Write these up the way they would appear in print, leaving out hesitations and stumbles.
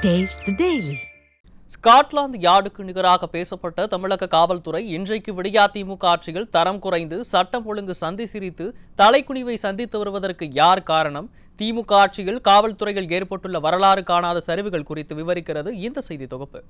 Taste the Daily. Scotland யார்டுக்கு நிகராக பேசப்பட்ட தமிழக காவல்துறை இன்றைக்கு விடியா திமுக ஆட்சியில் தரம் குறைந்து சட்டம் ஒழுங்கு சந்தி சிரித்து தலைக்குனிவை சந்தித்து வருவதற்கு யார் காரணம்? திமுக ஆட்சியில் காவல்துறையில் ஏற்பட்டுள்ள வரலாறு காணாத சரிவுகள் குறித்து விவரிக்கிறது இந்த செய்தி தொகுப்பு.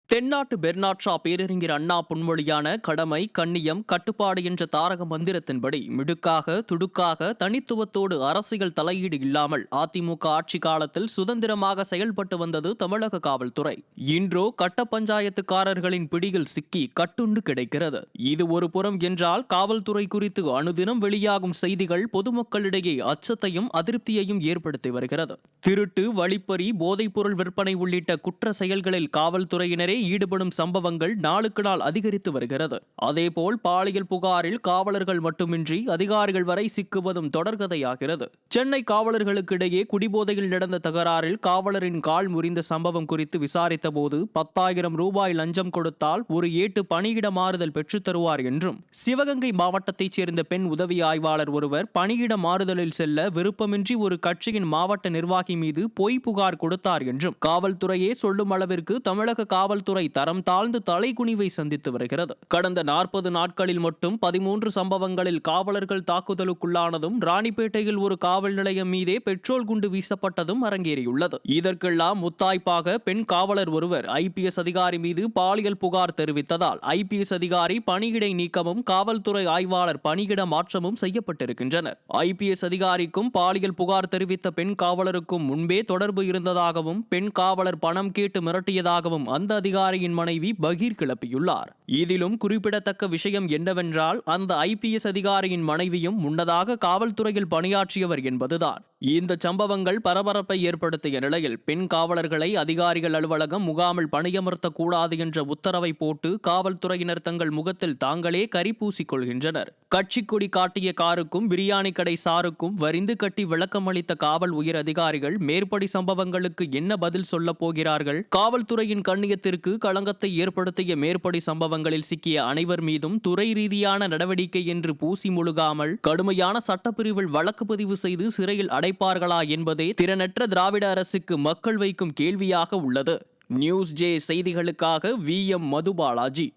தென்னாட்டு பெர்னாட் ஷா பேரறிஞர் அண்ணா பொன்மொழியான கடமை, கண்ணியம், கட்டுப்பாடு என்ற தாரக மந்திரத்தின்படி மிடுக்காக, துடுக்காக, தனித்துவத்தோடு அரசியல் தலையீடு இல்லாமல் அதிமுக ஆட்சி காலத்தில் சுதந்திரமாக செயல்பட்டு வந்தது தமிழக காவல்துறை. இன்றோ கட்ட பஞ்சாயத்துக்காரர்களின் பிடியில் சிக்கி கட்டுண்டு கிடைக்கிறது. இது ஒரு புறம் என்றால், காவல்துறை குறித்து அனுதினம் வெளியாகும் செய்திகள் பொதுமக்களிடையே அச்சத்தையும் அதிருப்தியையும் ஏற்படுத்தி வருகிறது. திருட்டு, வழிப்பறி, போதைப்பொருள் விற்பனை உள்ளிட்ட குற்ற செயல்களில் காவல்துறையினரே ஈடுபடும் சம்பவங்கள் நாளுக்கு நாள் அதிகரித்து வருகிறது. அதேபோல் பாலியல் புகாரில் காவலர்கள் மட்டுமின்றி அதிகாரிகள் வரை சிக்குவதும் தொடர்கதையாகிறது. சென்னை காவலர்களுக்கு இடையே குடிபோதையில் நடந்த தகராறில் காவலரின் கால் முறிந்த சம்பவம் குறித்து விசாரித்த போது 10,000 ரூபாய் லஞ்சம் கொடுத்தால் ஒரு ஏட்டு பணியிட மாறுதல் பெற்றுத் தருவார் என்றும், சிவகங்கை மாவட்டத்தைச் சேர்ந்த பெண் உதவி ஆய்வாளர் ஒருவர் பணியிட மாறுதலில் செல்ல விருப்பமின்றி ஒரு கட்சியின் மாவட்ட நிர்வாகி மீது பொய் புகார் கொடுத்தார் என்றும் காவல்துறையே சொல்லும் அளவிற்கு தமிழக காவல்துறை தரம் தாழ்ந்து தலைகுனிவை சந்தித்து வருகிறது. கடந்த 40 நாட்களில் மட்டும் 13 சம்பவங்களில் காவலர்கள் தாக்குதலுக்குள்ளானதும், ராணிப்பேட்டையில் ஒரு காவல் நிலையம் மீதே பெட்ரோல் குண்டு வீசப்பட்டதும் அரங்கேறியுள்ளது. இதற்கெல்லாம் முத்தாய்ப்பாக பெண் காவலர் ஒருவர் IPS அதிகாரி மீது பாலியல் புகார் தெரிவித்ததால் IPS அதிகாரி பணியிடை நீக்கமும் காவல்துறை ஆய்வாளர் பணியிட மாற்றமும் செய்யப்பட்டிருக்கின்றனர். IPS அதிகாரிக்கும் பாலியல் புகார் தெரிவித்த பெண் காவலருக்கும் முன்பே தொடர்பு இருந்ததாகவும், பெண் காவலர் பணம் கேட்டு மிரட்டியதாகவும் அந்த அதிகாரியின் மனைவி பகீர் கிளப்பியுள்ளார். இதிலும் குறிப்பிடத்தக்க விஷயம் என்னவென்றால், அந்த IPS அதிகாரியின் மனைவியும் முன்னதாக காவல்துறையில் பணியாற்றியவர் என்பதுதான். இந்த சம்பவங்கள் பரபரப்பை ஏற்படுத்திய நிலையில் பெண் காவலர்களை அதிகாரிகள் அலுவலகம் முகாமில் பணியமர்த்த கூடாது என்ற உத்தரவை போட்டு காவல்துறையினர் தங்கள் முகத்தில் தாங்களே கரி பூசிக் கொள்கின்றனர். கட்சி கொடி காட்டிய காருக்கும் பிரியாணி கடை சாருக்கும் வரிந்து கட்டி விளக்கமளித்த காவல் உயர் அதிகாரிகள் மேற்படி சம்பவங்களுக்கு என்ன பதில் சொல்ல போகிறார்கள்? காவல்துறையின் கண்ணியத்திற்கு களங்கத்தை ஏற்படுத்திய மேற்படி சம்பவங்களில் சிக்கிய அனைவர் மீதும் துறை ரீதியான நடவடிக்கை என்று பூசி முழுகாமல் கடுமையான சட்டப்பிரிவில் வழக்கு பதிவு செய்து சிறையில் அடைப்பார்களா என்பதே திறனற்ற திராவிட அரசுக்கு மக்கள் வைக்கும் கேள்வியாக உள்ளது. நியூஸ் ஜே செய்திகளுக்காக VM மதுபாலாஜி.